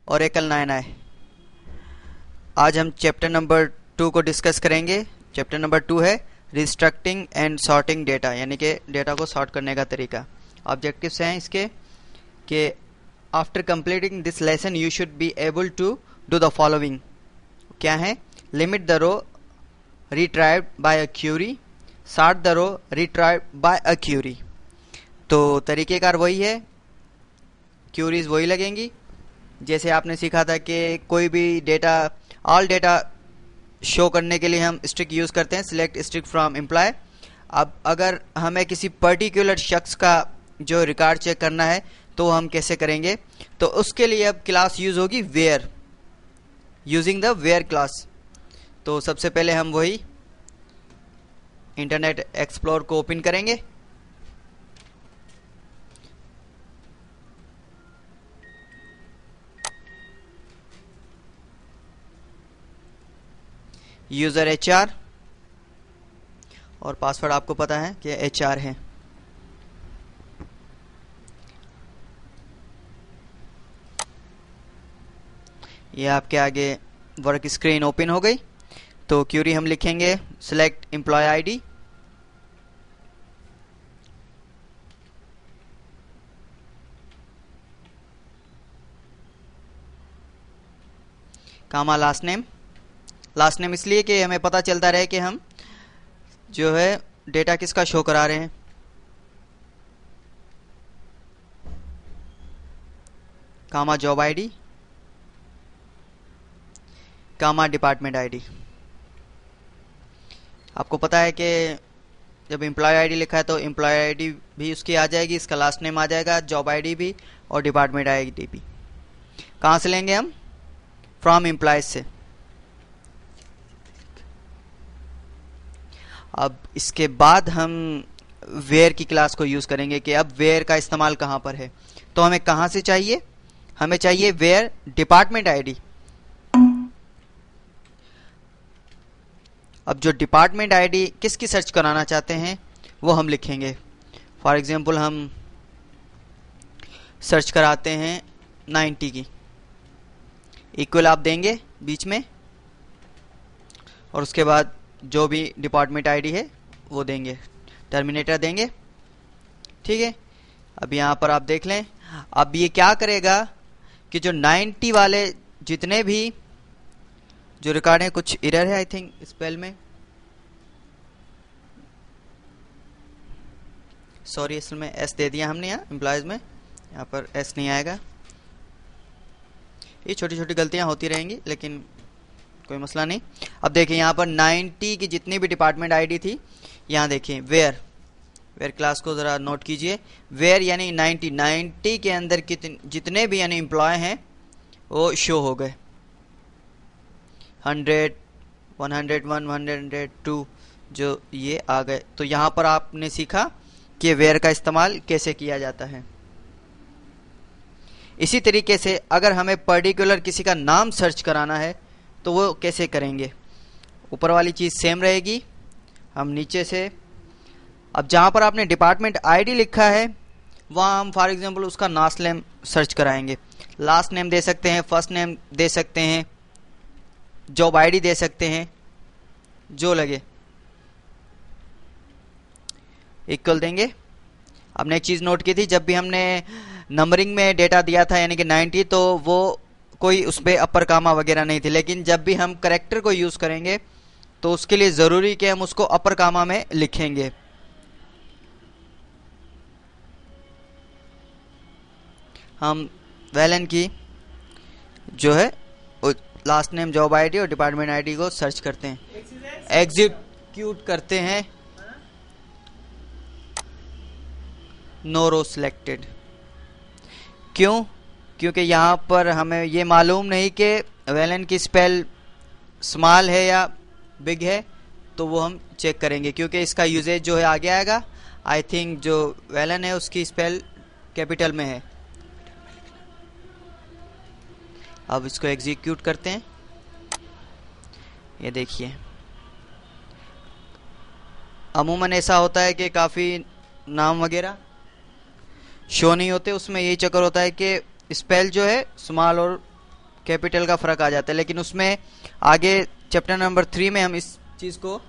Oracle 9i। आज हम chapter number 2 को डिस्कस करेंगे। चैप्टर नंबर 2 है रिस्ट्रक्टिंग एंड सॉर्टिंग डेटा, यानी कि डेटा को सॉर्ट करने का तरीका। ऑब्जेक्टिव्स हैं इसके कि after completing this lesson you should be able to do the following. क्या है? Limit the row retrieved by a query, sort the row retrieved by a query. तो तरीकेकार वही है, क्यूरीज वही लगेंगी। जैसे आपने सीखा था कि कोई भी डेटा, ऑल डेटा शो करने के लिए हम स्ट्रिक यूज़ करते हैं, सिलेक्ट स्ट्रिक फ्रॉम एम्प्लॉय। अब अगर हमें किसी पर्टिकुलर शख्स का जो रिकॉर्ड चेक करना है तो हम कैसे करेंगे? तो उसके लिए अब क्लास यूज़ होगी ware, using the ware class. तो सबसे पहले हम वही इंटरनेट एक्सप्लोर को ओपन करेंगे। यूज़र HR और पासवर्ड आपको पता है कि HR है। ये आपके आगे वर्क स्क्रीन ओपन हो गई। तो क्यूरी हम लिखेंगे सिलेक्ट एम्प्लॉय आईडी, कामा लास्ट नेम। लास्ट नेम इसलिए कि हमें पता चलता रहे कि हम जो है डेटा किसका शो करा रहे हैं। कामा जॉब आईडी, कामा डिपार्टमेंट आईडी। आपको पता है कि जब एम्प्लॉय आईडी लिखा है तो एम्प्लॉय आईडी भी उसकी आ जाएगी, इसका लास्ट नेम आ जाएगा, जॉब आईडी भी और डिपार्टमेंट आईडी भी। कहाँ से लेंगे हम? फ्रॉम एम्प्लॉयज से। अब इसके बाद हम वेयर की क्लास को यूज़ करेंगे कि अब वेयर का इस्तेमाल कहाँ पर है। तो हमें कहाँ से चाहिए? हमें चाहिए वेयर डिपार्टमेंट आईडी। अब जो डिपार्टमेंट आईडी किसकी सर्च कराना चाहते हैं वो हम लिखेंगे। फॉर एग्जांपल हम सर्च कराते हैं 90 की, इक्वल आप देंगे बीच में और उसके बाद जो भी डिपार्टमेंट आईडी है वो देंगे, टर्मिनेटर देंगे। ठीक है, अब यहाँ पर आप देख लें। अब ये क्या करेगा कि जो 90 वाले जितने भी जो रिकॉर्ड है, कुछ एरर है आई थिंक स्पेल में, सॉरी असल में एस दे दिया हमने यहाँ एम्प्लॉयज में, यहाँ पर एस नहीं आएगा। ये छोटी छोटी गलतियाँ होती रहेंगी लेकिन कोई मसला नहीं। अब देखिए यहाँ पर 90 की जितनी भी डिपार्टमेंट आईडी थी, यहाँ देखिए वेयर, वेयर क्लास को ज़रा नोट कीजिए। वेयर यानी 90 के अंदर जितने भी यानी एम्प्लॉय हैं वो शो हो गए। 100, 101, 102 जो ये आ गए। तो यहाँ पर आपने सीखा कि वेयर का इस्तेमाल कैसे किया जाता है। इसी तरीके से अगर हमें पर्टिकुलर किसी का नाम सर्च कराना है तो वो कैसे करेंगे? ऊपर वाली चीज़ सेम रहेगी, हम नीचे से अब जहाँ पर आपने डिपार्टमेंट आईडी लिखा है वहाँ हम फॉर एग्जांपल उसका लास्ट नेम सर्च कराएंगे। लास्ट नेम दे सकते हैं, फर्स्ट नेम दे सकते हैं, जॉब आईडी दे सकते हैं, जो लगे। इक्वल देंगे। आपने एक चीज़ नोट की थी, जब भी हमने नंबरिंग में डेटा दिया था यानी कि 90, तो वो कोई उस पर अपर कामा वगैरह नहीं थी। लेकिन जब भी हम करेक्टर को यूज़ करेंगे तो उसके लिए ज़रूरी कि हम उसको अपर कामा में लिखेंगे। हम वेलन की जो है लास्ट नेम, जॉब आईडी और डिपार्टमेंट आईडी को सर्च करते हैं, एग्जीक्यूट करते हैं। नो रो सिलेक्टेड। क्यों? क्योंकि यहाँ पर हमें ये मालूम नहीं कि वेलन की स्पेल स्मॉल है या बिग है, तो वो हम चेक करेंगे क्योंकि इसका यूजेज जो है आगे आएगा। आई थिंक जो वेलन है उसकी स्पेल कैपिटल में है। अब इसको एग्जीक्यूट करते हैं। ये देखिए, अमूमन ऐसा होता है कि काफ़ी नाम वगैरह शो नहीं होते, उसमें यही चक्कर होता है कि स्पेल जो है स्मॉल और कैपिटल का फ़र्क आ जाता है, लेकिन उसमें आगे चैप्टर नंबर 3 में हम इस चीज़ को